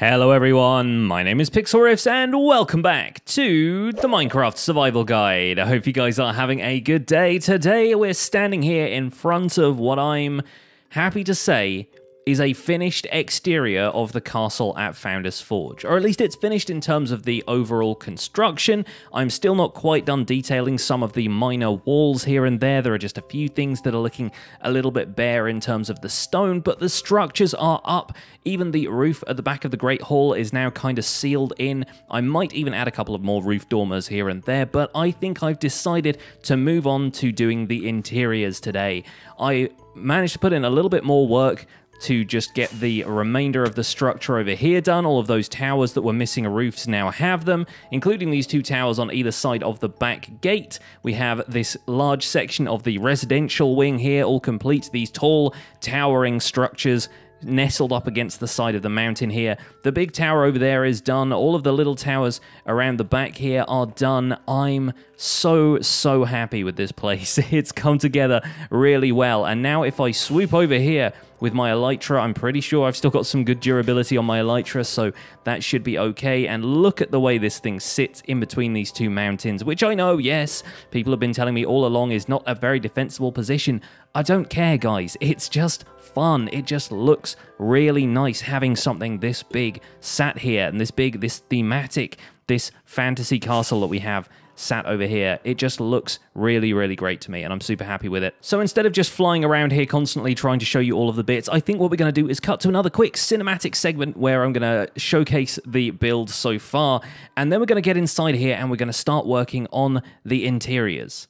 Hello everyone, my name is Pixlriffs and welcome back to the Minecraft Survival Guide. I hope you guys are having a good day. Today we're standing here in front of what I'm happy to say is a finished exterior of the castle at Founder's Forge. Or at least it's finished in terms of the overall construction. I'm still not quite done detailing some of the minor walls here and there. There are just a few things that are looking a little bit bare in terms of the stone, but the structures are up. Even the roof at the back of the Great Hall is now kind of sealed in. I might even add a couple of more roof dormers here and there, but I think I've decided to move on to doing the interiors today. I managed to put in a little bit more work to just get the remainder of the structure over here done. All of those towers that were missing roofs now have them, including these two towers on either side of the back gate. We have this large section of the residential wing here, all complete. These tall, towering structures nestled up against the side of the mountain here. The big tower over there is done. All of the little towers around the back here are done. I'm so happy with this place. It's come together really well. And now if I swoop over here with my elytra, I'm pretty sure I've still got some good durability on my elytra, so that should be okay. And look at the way this thing sits in between these two mountains, which I know, yes, people have been telling me all along is not a very defensible position. I don't care, guys. It's just fun. It just looks really nice having something this big sat here, and this big, this thematic, this fantasy castle that we have sat over here. It just looks really great to me, and I'm super happy with it. So instead of just flying around here constantly trying to show you all of the bits, I think what we're going to do is cut to another quick cinematic segment where I'm going to showcase the build so far, and then we're going to get inside here and we're going to start working on the interiors.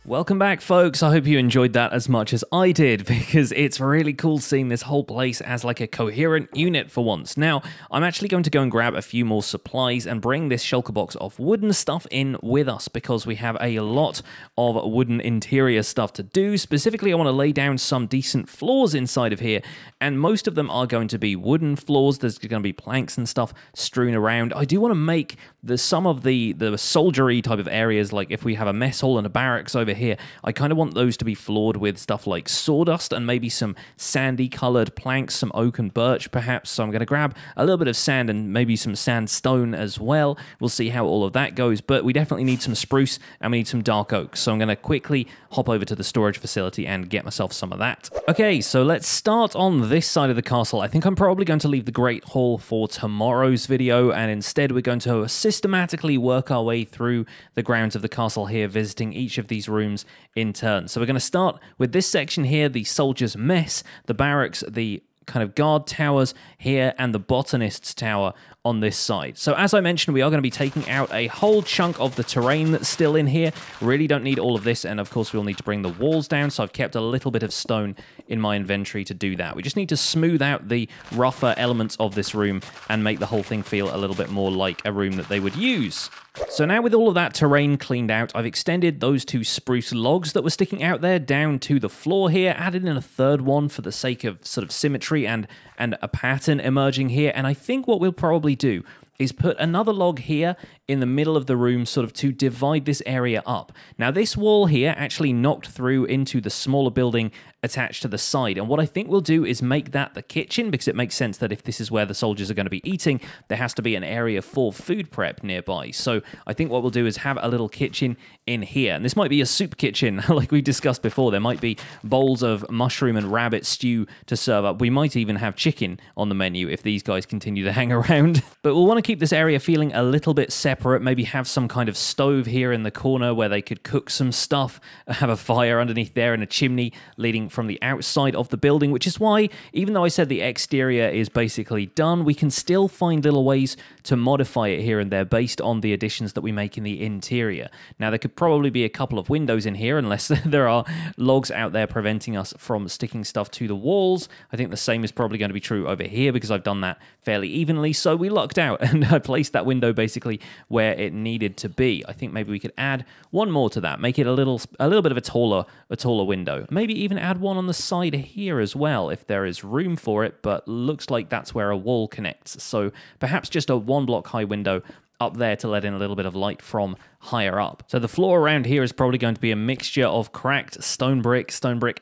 Welcome back, folks. I hope you enjoyed that as much as I did, because it's really cool seeing this whole place as like a coherent unit for once. Now, I'm actually going to go and grab a few more supplies and bring this shulker box of wooden stuff in with us, because we have a lot of wooden interior stuff to do. Specifically, I want to lay down some decent floors inside of here, and most of them are going to be wooden floors. There's going to be planks and stuff strewn around. I do want to make some of the soldiery type of areas, like if we have a mess hall and a barracks over here, here, I kind of want those to be floored with stuff like sawdust and maybe some sandy colored planks, some oak and birch perhaps. So I'm going to grab a little bit of sand and maybe some sandstone as well. We'll see how all of that goes, but we definitely need some spruce and we need some dark oak. So I'm going to quickly hop over to the storage facility and get myself some of that. Okay, so let's start on this side of the castle. I think I'm probably going to leave the Great Hall for tomorrow's video, and instead we're going to systematically work our way through the grounds of the castle here, visiting each of these rooms in turn. So we're going to start with this section here, the soldiers' mess, the barracks, the kind of guard towers here, and the Botanists Tower on this side. So as I mentioned, we are going to be taking out a whole chunk of the terrain that's still in here. Really don't need all of this, and of course we'll need to bring the walls down, so I've kept a little bit of stone in my inventory to do that. We just need to smooth out the rougher elements of this room and make the whole thing feel a little bit more like a room that they would use. So now with all of that terrain cleaned out, I've extended those 2 spruce logs that were sticking out there down to the floor here, added in a third one for the sake of sort of symmetry and a pattern emerging here, and I think what we'll probably do is put another log here in the middle of the room, sort of to divide this area up. Now this wall here actually knocked through into the smaller building attached to the side, and what I think we'll do is make that the kitchen, because it makes sense that if this is where the soldiers are going to be eating, there has to be an area for food prep nearby. So I think what we'll do is have a little kitchen in here, and this might be a soup kitchen like we discussed before. There might be bowls of mushroom and rabbit stew to serve up. We might even have chicken on the menu if these guys continue to hang around. But we'll want to keep this area feeling a little bit separate, maybe have some kind of stove here in the corner where they could cook some stuff, have a fire underneath there and a chimney leading from the outside of the building, which is why, even though I said the exterior is basically done, we can still find little ways to modify it here and there based on the additions that we make in the interior. Now, there could probably be a couple of windows in here, unless there are logs out there preventing us from sticking stuff to the walls. I think the same is probably going to be true over here, because I've done that fairly evenly, so we lucked out, and I placed that window basically where it needed to be. I think maybe we could add one more to that, make it a little bit of a taller window. Maybe even add one on the side here as well if there is room for it, but looks like that's where a wall connects. So perhaps just a 1 block high window up there to let in a little bit of light from higher up. So the floor around here is probably going to be a mixture of cracked stone brick,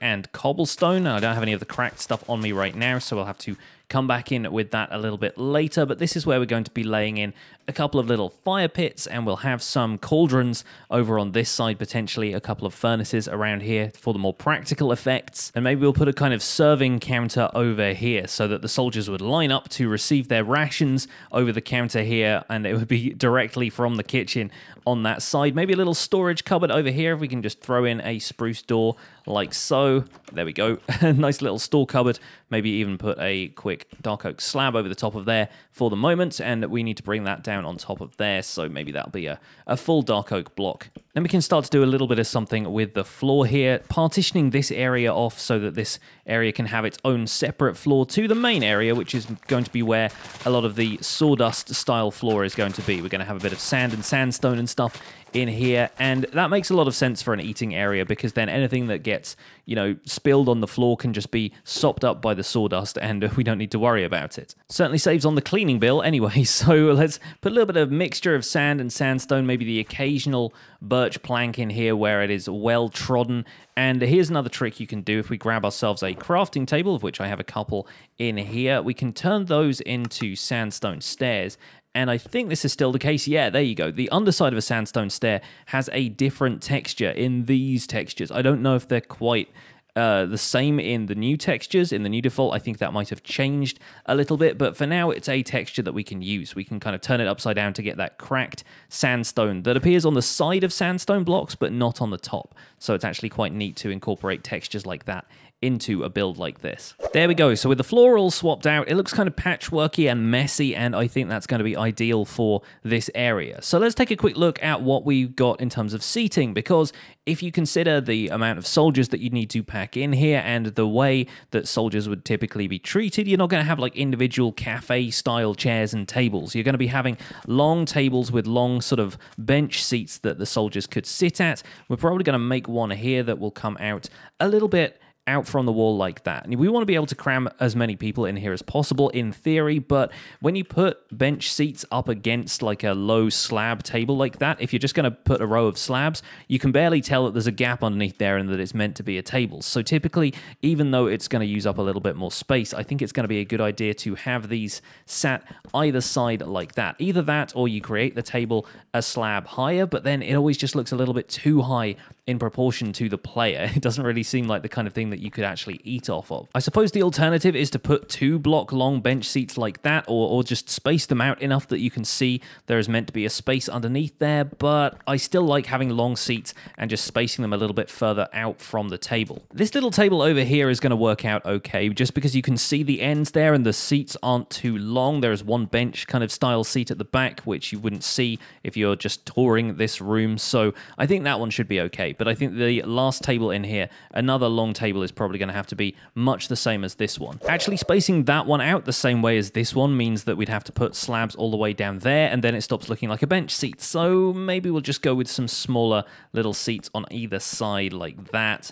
and cobblestone. I don't have any of the cracked stuff on me right now, so we'll have to come back in with that a little bit later, but this is where we're going to be laying in a couple of little fire pits, and we'll have some cauldrons over on this side, potentially a couple of furnaces around here for the more practical effects, and maybe we'll put a kind of serving counter over here so that the soldiers would line up to receive their rations over the counter here, and it would be directly from the kitchen on that side. Maybe a little storage cupboard over here if we can just throw in a spruce door like so. There we go. Nice little store cupboard. Maybe even put a quick dark oak slab over the top of there for the moment, and we need to bring that down on top of there, so maybe that'll be a full dark oak block. Then we can start to do a little bit of something with the floor here, partitioning this area off so that this area can have its own separate floor to the main area, which is going to be where a lot of the sawdust style floor is going to be. We're going to have a bit of sand and sandstone and stuff in here, and that makes a lot of sense for an eating area, because then anything that gets, you know, spilled on the floor can just be sopped up by the sawdust, and we don't need to worry about it. Certainly saves on the cleaning bill anyway, so let's put a little bit of mixture of sand and sandstone, maybe the occasional birch plank in here where it is well trodden. And here's another trick you can do. If we grab ourselves a crafting table, of which I have a couple in here, we can turn those into sandstone stairs. And I think this is still the case. Yeah, there you go. The underside of a sandstone stair has a different texture in these textures. I don't know if they're quite the same in the new textures, in the new default. I think that might have changed a little bit, but for now it's a texture that we can use. We can kind of turn it upside down to get that cracked sandstone that appears on the side of sandstone blocks, but not on the top. So it's actually quite neat to incorporate textures like that into a build like this. There we go. So with the floor all swapped out, it looks kind of patchworky and messy, and I think that's going to be ideal for this area. So let's take a quick look at what we've got in terms of seating, because if you consider the amount of soldiers that you need to pack in here and the way that soldiers would typically be treated, you're not going to have like individual cafe style chairs and tables. You're going to be having long tables with long sort of bench seats that the soldiers could sit at. We're probably going to make one here that will come out a little bit out from the wall like that. And we want to be able to cram as many people in here as possible in theory, but when you put bench seats up against like a low slab table like that, if you're just going to put a row of slabs, you can barely tell that there's a gap underneath there and that it's meant to be a table. So typically, even though it's going to use up a little bit more space, I think it's going to be a good idea to have these sat either side like that. Either that or you create the table a slab higher, but then it always just looks a little bit too high in proportion to the player. It doesn't really seem like the kind of thing that you could actually eat off of. I suppose the alternative is to put 2 block long bench seats like that, or just space them out enough that you can see there is meant to be a space underneath there, but I still like having long seats and just spacing them a little bit further out from the table. This little table over here is going to work out okay, just because you can see the ends there and the seats aren't too long. There's one bench kind of style seat at the back, which you wouldn't see if you're just touring this room, so I think that one should be okay. But I think the last table in here, another long table, is probably going to have to be much the same as this one. Actually, spacing that one out the same way as this one means that we'd have to put slabs all the way down there, and then it stops looking like a bench seat. So maybe we'll just go with some smaller little seats on either side like that.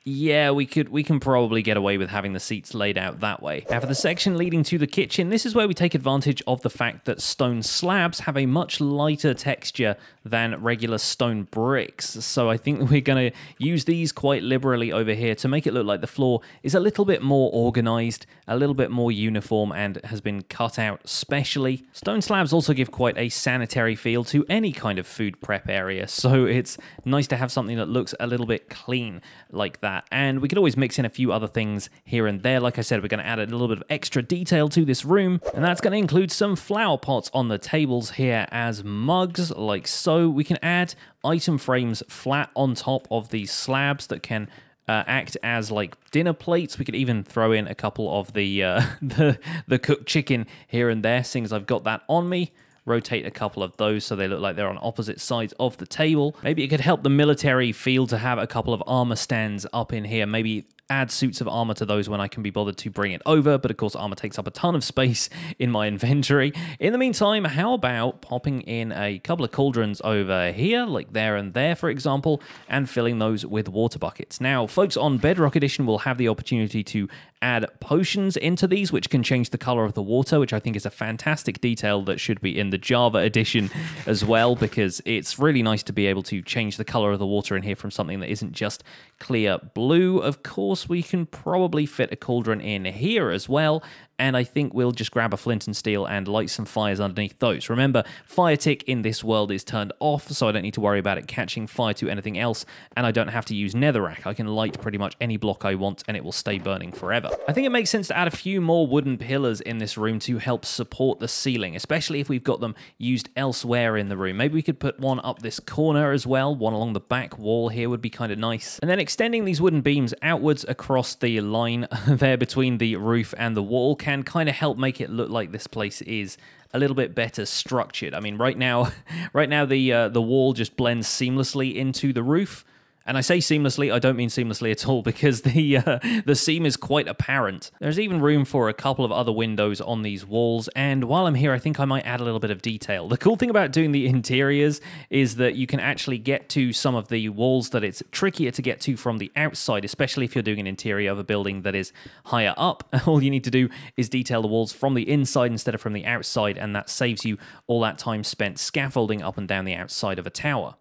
Yeah, we can probably get away with having the seats laid out that way. Now for the section leading to the kitchen, this is where we take advantage of the fact that stone slabs have a much lighter texture than regular stone bricks. So I think we're going to use these quite liberally over here to make it look like the floor is a little bit more organized, a little bit more uniform, and has been cut out specially. Stone slabs also give quite a sanitary feel to any kind of food prep area, so it's nice to have something that looks a little bit clean like that. And we could always mix in a few other things here and there. Like I said, we're going to add a little bit of extra detail to this room, and that's going to include some flower pots on the tables here as mugs, like so. We can add item frames flat on top of these slabs that can act as like dinner plates. We could even throw in a couple of the the cooked chicken here and there, seeing as I've got that on me. Rotate a couple of those so they look like they're on opposite sides of the table. Maybe it could help the military feel to have a couple of armor stands up in here. Maybe add suits of armor to those when I can be bothered to bring it over, but of course armor takes up a ton of space in my inventory. In the meantime, how about popping in a couple of cauldrons over here, like there and there, for example, and filling those with water buckets. Now, folks on Bedrock Edition will have the opportunity to add potions into these, which can change the color of the water, which I think is a fantastic detail that should be in the Java edition as well, because it's really nice to be able to change the color of the water in here from something that isn't just clear blue. Of course, we can probably fit a cauldron in here as well, and I think we'll just grab a flint and steel and light some fires underneath those. Remember, fire tick in this world is turned off, so I don't need to worry about it catching fire to anything else, and I don't have to use netherrack. I can light pretty much any block I want, and it will stay burning forever. I think it makes sense to add a few more wooden pillars in this room to help support the ceiling, especially if we've got them used elsewhere in the room. Maybe we could put one up this corner as well. One along the back wall here would be kind of nice. And then extending these wooden beams outwards across the line there between the roof and the wall can kind of help make it look like this place is a little bit better structured. I mean, right now the wall just blends seamlessly into the roof. And I say seamlessly, I don't mean seamlessly at all, because the seam is quite apparent. There's even room for a couple of other windows on these walls, and while I'm here, I think I might add a little bit of detail. The cool thing about doing the interiors is that you can actually get to some of the walls that it's trickier to get to from the outside, especially if you're doing an interior of a building that is higher up. All you need to do is detail the walls from the inside instead of from the outside, and that saves you all that time spent scaffolding up and down the outside of a tower.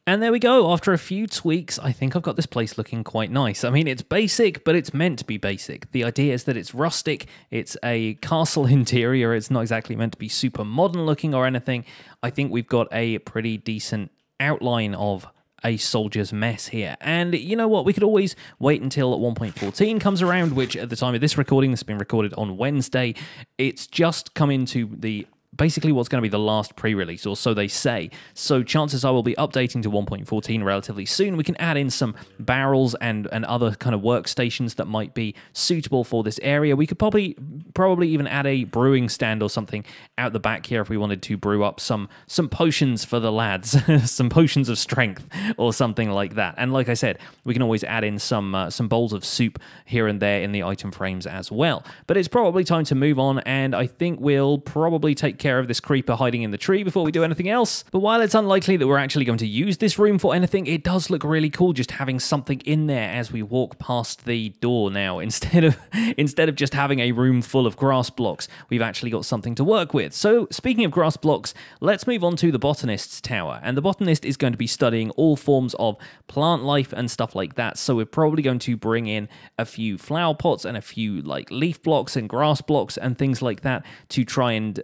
And there we go. After a few tweaks, I think I've got this place looking quite nice. I mean, it's basic, but it's meant to be basic. The idea is that it's rustic, it's a castle interior, it's not exactly meant to be super modern looking or anything. I think we've got a pretty decent outline of a soldier's mess here. And you know what? We could always wait until 1.14 comes around, which at the time of this recording, this has been recorded on Wednesday, it's just come into the basically what's going to be the last pre-release, or so they say. So chances are we'll be updating to 1.14 relatively soon. We can add in some barrels and other kind of workstations that might be suitable for this area. We could probably even add a brewing stand or something out the back here if we wanted to brew up some potions for the lads, some potions of strength or something like that. And like I said, we can always add in some bowls of soup here and there in the item frames as well. But it's probably time to move on, and I think we'll probably take care of this creeper hiding in the tree before we do anything else. But while it's unlikely that we're actually going to use this room for anything, it does look really cool just having something in there as we walk past the door now. Instead of just having a room full of grass blocks, we've actually got something to work with. So speaking of grass blocks, let's move on to the Botanist's Tower. And the botanist is going to be studying all forms of plant life and stuff like that. So we're probably going to bring in a few flower pots and a few like leaf blocks and grass blocks and things like that to try and,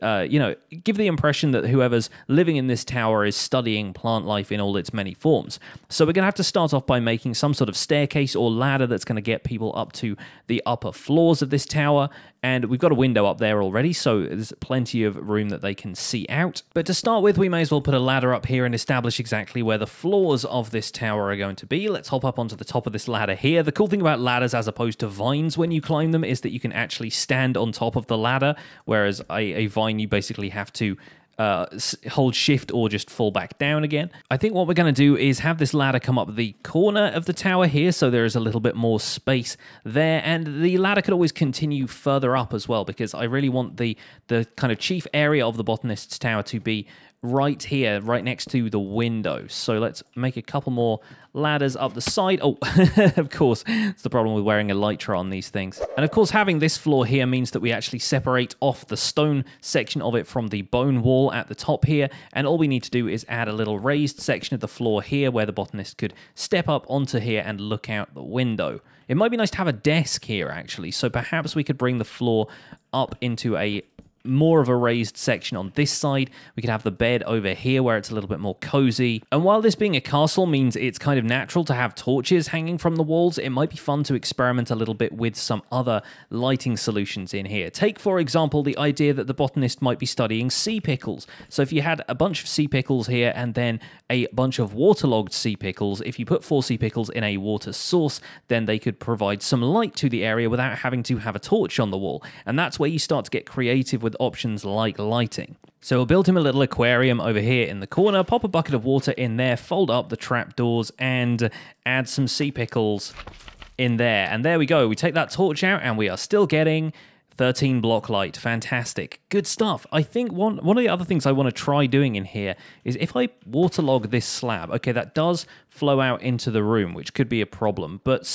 give the impression that whoever's living in this tower is studying plant life in all its many forms. So we're going to have to start off by making some sort of staircase or ladder that's going to get people up to the upper floors of this tower. And we've got a window up there already, so there's plenty of room that they can see out. But to start with, we may as well put a ladder up here and establish exactly where the floors of this tower are going to be. Let's hop up onto the top of this ladder here. The cool thing about ladders as opposed to vines when you climb them is that you can actually stand on top of the ladder, whereas a vine you basically have to hold shift or just fall back down again. I think what we're going to do is have this ladder come up the corner of the tower here, so there is a little bit more space there, and the ladder could always continue further up as well, because I really want the kind of chief area of the Botanist's Tower to be right here, right next to the window. So let's make a couple more ladders up the side. Oh, of course, it's the problem with wearing elytra on these things. And of course, having this floor here means that we actually separate off the stone section of it from the bone wall at the top here. And all we need to do is add a little raised section of the floor here where the botanist could step up onto here and look out the window. It might be nice to have a desk here, actually. So perhaps we could bring the floor up into a more of a raised section on this side. We could have the bed over here where it's a little bit more cozy. And while this being a castle means it's kind of natural to have torches hanging from the walls, it might be fun to experiment a little bit with some other lighting solutions in here. Take, for example, the idea that the botanist might be studying sea pickles. So if you had a bunch of sea pickles here and then a bunch of waterlogged sea pickles, if you put 4 sea pickles in a water source, then they could provide some light to the area without having to have a torch on the wall. And that's where you start to get creative with options like lighting. So we'll build him a little aquarium over here in the corner, pop a bucket of water in there, fold up the trapdoors, and add some sea pickles in there. And there we go. We take that torch out, and we are still getting 13 block light. Fantastic. Good stuff. I think one of the other things I want to try doing in here is if I waterlog this slab, okay, that does flow out into the room, which could be a problem. But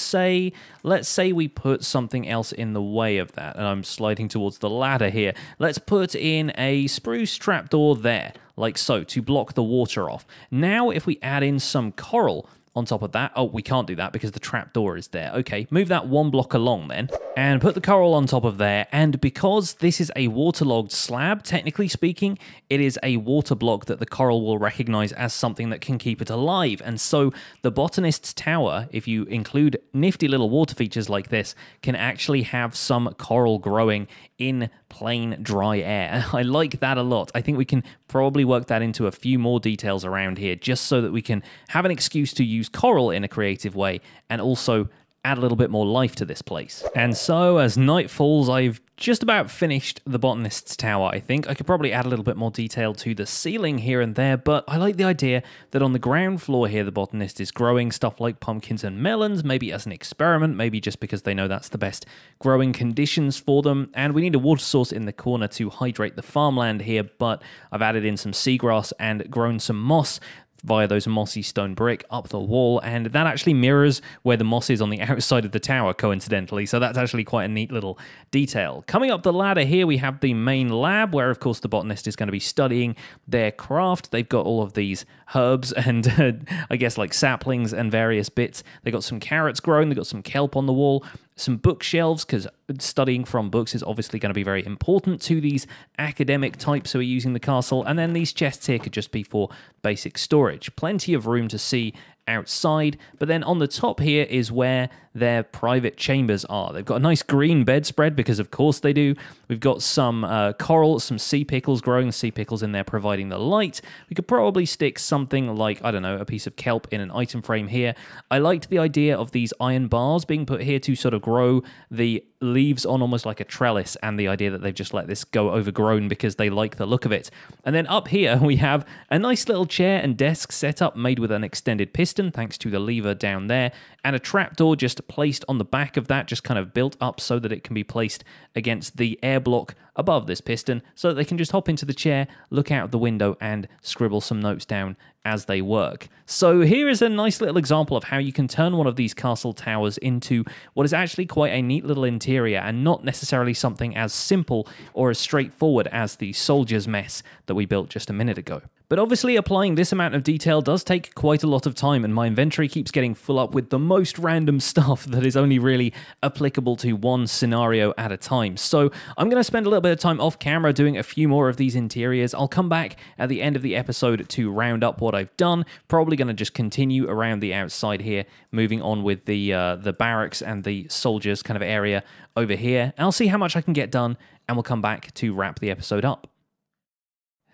let's say we put something else in the way of that, and I'm sliding towards the ladder here. Let's put in a spruce trapdoor there, like so, to block the water off. Now, if we add in some coral on top of that. Oh, we can't do that because the trapdoor is there. Okay, move that 1 block along then, and put the coral on top of there. And because this is a waterlogged slab, technically speaking, it is a water block that the coral will recognize as something that can keep it alive. And so the Botanist's Tower, if you include nifty little water features like this, can actually have some coral growing in plain dry air. I like that a lot. I think we can probably work that into a few more details around here, just so that we can have an excuse to use coral in a creative way and also add a little bit more life to this place. And so as night falls, I've just about finished the Botanist's Tower, I think. I could probably add a little bit more detail to the ceiling here and there, but I like the idea that on the ground floor here, the botanist is growing stuff like pumpkins and melons, maybe as an experiment, maybe just because they know that's the best growing conditions for them. And we need a water source in the corner to hydrate the farmland here, but I've added in some seagrass and grown some moss via those mossy stone brick up the wall, and that actually mirrors where the moss is on the outside of the tower, coincidentally, so that's actually quite a neat little detail. Coming up the ladder here, we have the main lab, where of course the botanist is going to be studying their craft. They've got all of these herbs and I guess like saplings and various bits. They've got some carrots growing, they've got some kelp on the wall, some bookshelves, because studying from books is obviously going to be very important to these academic types who are using the castle. And then these chests here could just be for basic storage. Plenty of room to see outside, but then on the top here is where their private chambers are. They've got a nice green bedspread because of course they do. We've got some coral, some sea pickles, growing sea pickles in there providing the light. We could probably stick something like, I don't know, a piece of kelp in an item frame here. I liked the idea of these iron bars being put here to sort of grow the leaves on almost like a trellis, and the idea that they've just let this go overgrown because they like the look of it. And then up here we have a nice little chair and desk setup made with an extended piston thanks to the lever down there, and a trapdoor just just placed on the back of that, just kind of built up so that it can be placed against the air block above this piston so that they can just hop into the chair, look out the window, and scribble some notes down as they work. So here is a nice little example of how you can turn one of these castle towers into what is actually quite a neat little interior and not necessarily something as simple or as straightforward as the soldier's mess that we built just a minute ago. But obviously applying this amount of detail does take quite a lot of time, and my inventory keeps getting full up with the most random stuff that is only really applicable to one scenario at a time. So I'm going to spend a little bit of time off camera doing a few more of these interiors. I'll come back at the end of the episode to round up what I've done. Probably going to just continue around the outside here, moving on with the barracks and the soldiers kind of area over here. And I'll see how much I can get done, and we'll come back to wrap the episode up.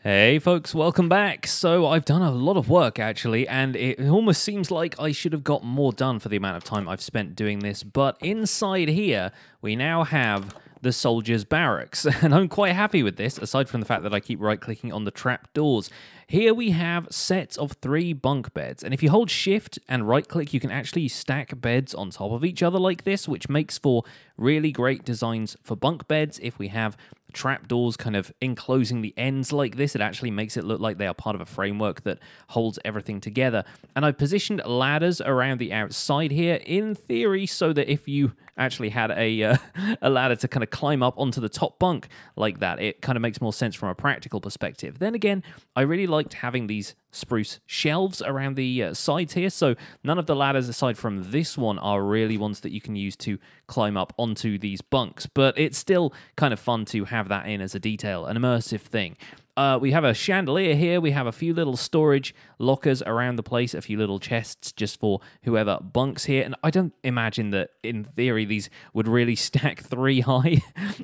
Hey folks, welcome back. So I've done a lot of work actually, and it almost seems like I should have got more done for the amount of time I've spent doing this, but inside here we now have the soldiers' barracks, and I'm quite happy with this, aside from the fact that I keep right-clicking on the trap doors. Here we have sets of 3 bunk beds, and if you hold shift and right-click, you can actually stack beds on top of each other like this, which makes for really great designs for bunk beds. If we have trapdoors kind of enclosing the ends like this, it actually makes it look like they are part of a framework that holds everything together. And I've positioned ladders around the outside here, in theory, so that if you actually had a ladder to kind of climb up onto the top bunk like that, it kind of makes more sense from a practical perspective. Then again, I really liked having these spruce shelves around the sides here, so none of the ladders aside from this one are really ones that you can use to climb up onto these bunks, but it's still kind of fun to have that in as a detail, an immersive thing. We have a chandelier here, we have a few little storage lockers around the place, a few little chests just for whoever bunks here, and I don't imagine that, in theory, these would really stack 3 high.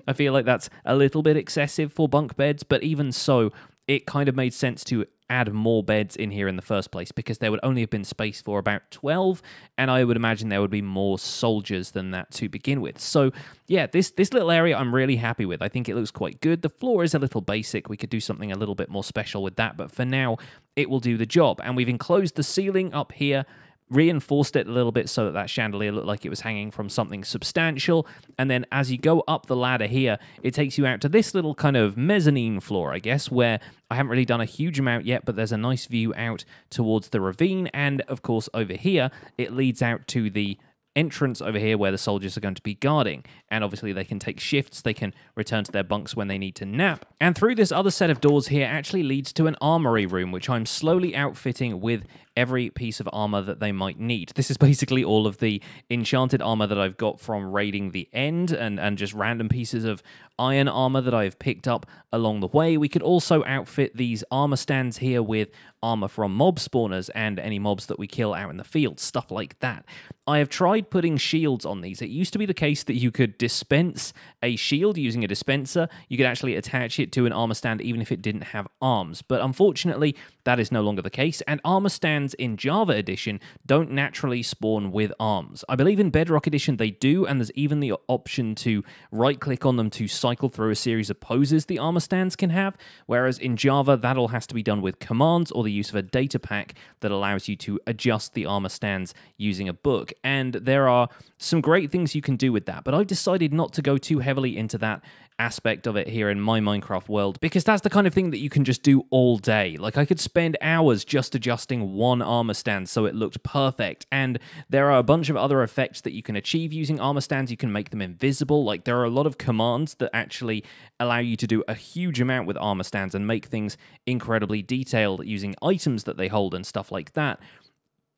I feel like that's a little bit excessive for bunk beds, but even so, it kind of made sense to add more beds in here in the first place, because there would only have been space for about 12, and I would imagine there would be more soldiers than that to begin with. So yeah, this little area I'm really happy with. I think it looks quite good. The floor is a little basic. We could do something a little bit more special with that, but for now, it will do the job. And we've enclosed the ceiling up here, reinforced it a little bit so that that chandelier looked like it was hanging from something substantial, and then as you go up the ladder here, it takes you out to this little kind of mezzanine floor, I guess, where I haven't really done a huge amount yet, but there's a nice view out towards the ravine, and of course over here, it leads out to the entrance over here where the soldiers are going to be guarding, and obviously they can take shifts, they can return to their bunks when they need to nap, and through this other set of doors here actually leads to an armory room, which I'm slowly outfitting with every piece of armor that they might need. This is basically all of the enchanted armor that I've got from raiding the end, and just random pieces of iron armor that I've picked up along the way. We could also outfit these armor stands here with armor from mob spawners and any mobs that we kill out in the field, stuff like that. I have tried putting shields on these. It used to be the case that you could dispense a shield using a dispenser. You could actually attach it to an armor stand even if it didn't have arms, but unfortunately that is no longer the case, and armor stands in Java Edition don't naturally spawn with arms. I believe in Bedrock Edition they do, and there's even the option to right-click on them to cycle through a series of poses the armor stands can have, whereas in Java that all has to be done with commands or the use of a data pack that allows you to adjust the armor stands using a book, and there are some great things you can do with that, but I've decided not to go too heavily into that aspect of it here in my Minecraft world, because that's the kind of thing that you can just do all day. Like, I could spend hours just adjusting one armor stand so it looked perfect, and there are a bunch of other effects that you can achieve using armor stands. You can make them invisible. Like, there are a lot of commands that actually allow you to do a huge amount with armor stands and make things incredibly detailed using items that they hold and stuff like that.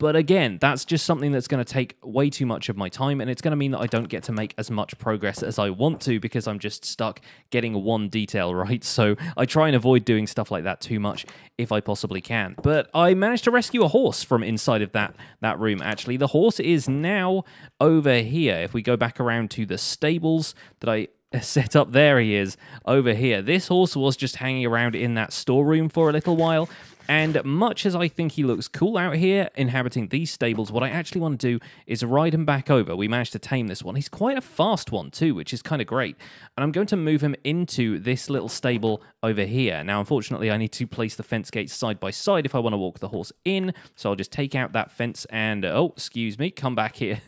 But again, that's just something that's going to take way too much of my time, and it's going to mean that I don't get to make as much progress as I want to because I'm just stuck getting one detail right. So I try and avoid doing stuff like that too much if I possibly can. But I managed to rescue a horse from inside of that room, actually. The horse is now over here. If we go back around to the stables that I set up, there he is over here. This horse was just hanging around in that storeroom for a little while, And much as I think he looks cool out here inhabiting these stables, what I actually want to do is ride him back over. We managed to tame this one. He's quite a fast one too, which is kind of great. And I'm going to move him into this little stable over here. Now, unfortunately, I need to place the fence gates side by side if I want to walk the horse in. So I'll just take out that fence and, oh, excuse me, come back here.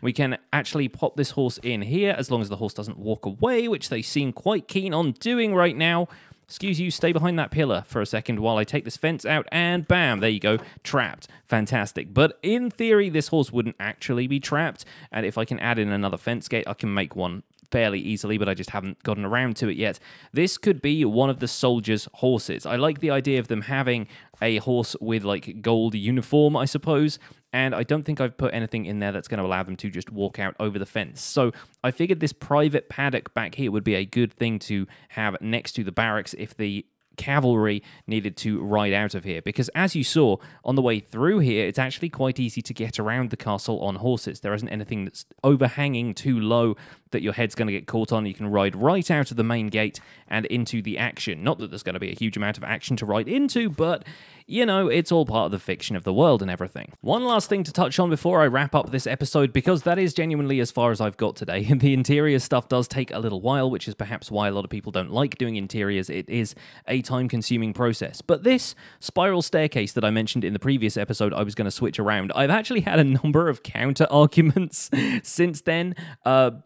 We can actually pop this horse in here as long as the horse doesn't walk away, which they seem quite keen on doing right now. Excuse you, stay behind that pillar for a second while I take this fence out, and bam, there you go, trapped. Fantastic. But in theory, this horse wouldn't actually be trapped, and if I can add in another fence gate, I can make one fairly easily, but I just haven't gotten around to it yet. This could be one of the soldiers' horses. I like the idea of them having a horse with, like, gold uniform, I suppose, and I don't think I've put anything in there that's going to allow them to just walk out over the fence. So I figured this private paddock back here would be a good thing to have next to the barracks if the cavalry needed to ride out of here, because as you saw on the way through here, it's actually quite easy to get around the castle on horses. There isn't anything that's overhanging too low that your head's going to get caught on. You can ride right out of the main gate and into the action. Not that there's going to be a huge amount of action to ride into, but you know, it's all part of the fiction of the world and everything. One last thing to touch on before I wrap up this episode, because that is genuinely as far as I've got today. The interior stuff does take a little while, which is perhaps why a lot of people don't like doing interiors. It is a time-consuming process. But this spiral staircase that I mentioned in the previous episode I was going to switch around, I've actually had a number of counter-arguments since then,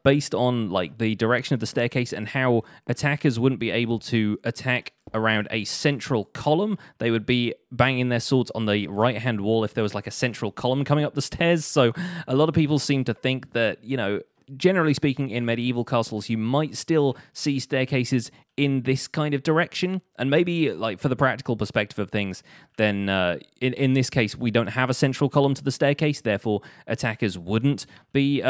based on like the direction of the staircase and how attackers wouldn't be able to attack around a central column. They would be banging their swords on the right-hand wall if there was like a central column coming up the stairs. So a lot of people seem to think that, you know, generally speaking, in medieval castles, you might still see staircases in this kind of direction. And maybe, like, for the practical perspective of things, then in this case, we don't have a central column to the staircase, therefore attackers wouldn't be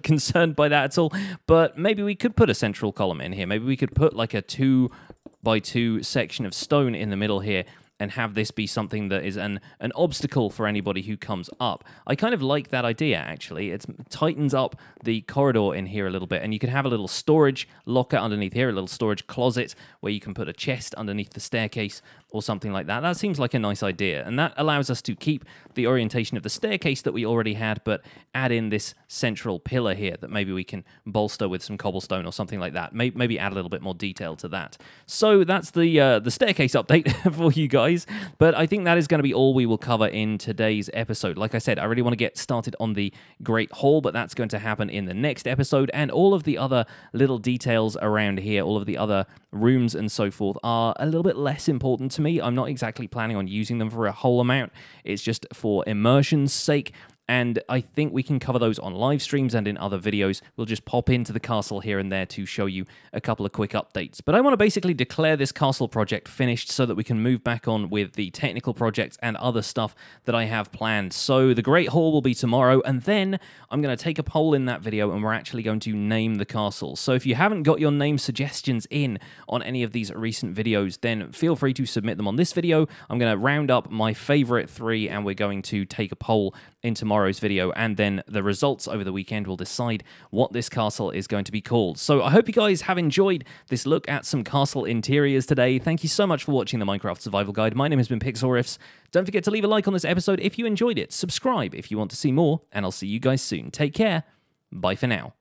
concerned by that at all. But maybe we could put a central column in here. Maybe we could put, like, a 2x2 section of stone in the middle here and have this be something that is an obstacle for anybody who comes up. I kind of like that idea, actually. It tightens up the corridor in here a little bit, and you can have a little storage locker underneath here, a little storage closet where you can put a chest underneath the staircase or something like that. That seems like a nice idea, and that allows us to keep the orientation of the staircase that we already had, but add in this central pillar here that maybe we can bolster with some cobblestone or something like that. Maybe add a little bit more detail to that. So that's the staircase update for you guys. But I think that is going to be all we will cover in today's episode. Like I said, I really want to get started on the Great Hall, but that's going to happen in the next episode, and all of the other little details around here, all of the other rooms and so forth are a little bit less important to me. I'm not exactly planning on using them for a whole amount. It's just for immersion's sake. And I think we can cover those on live streams and in other videos. We'll just pop into the castle here and there to show you a couple of quick updates. But I want to basically declare this castle project finished so that we can move back on with the technical projects and other stuff that I have planned. So the Great Hall will be tomorrow, and then I'm going to take a poll in that video and we're actually going to name the castle. So if you haven't got your name suggestions in on any of these recent videos, then feel free to submit them on this video. I'm going to round up my favorite 3 and we're going to take a poll in tomorrow's video, and then the results over the weekend will decide what this castle is going to be called. So I hope you guys have enjoyed this look at some castle interiors today. Thank you so much for watching the Minecraft Survival Guide. My name has been Pixlriffs. Don't forget to leave a like on this episode if you enjoyed it, subscribe if you want to see more, and I'll see you guys soon. Take care. Bye for now.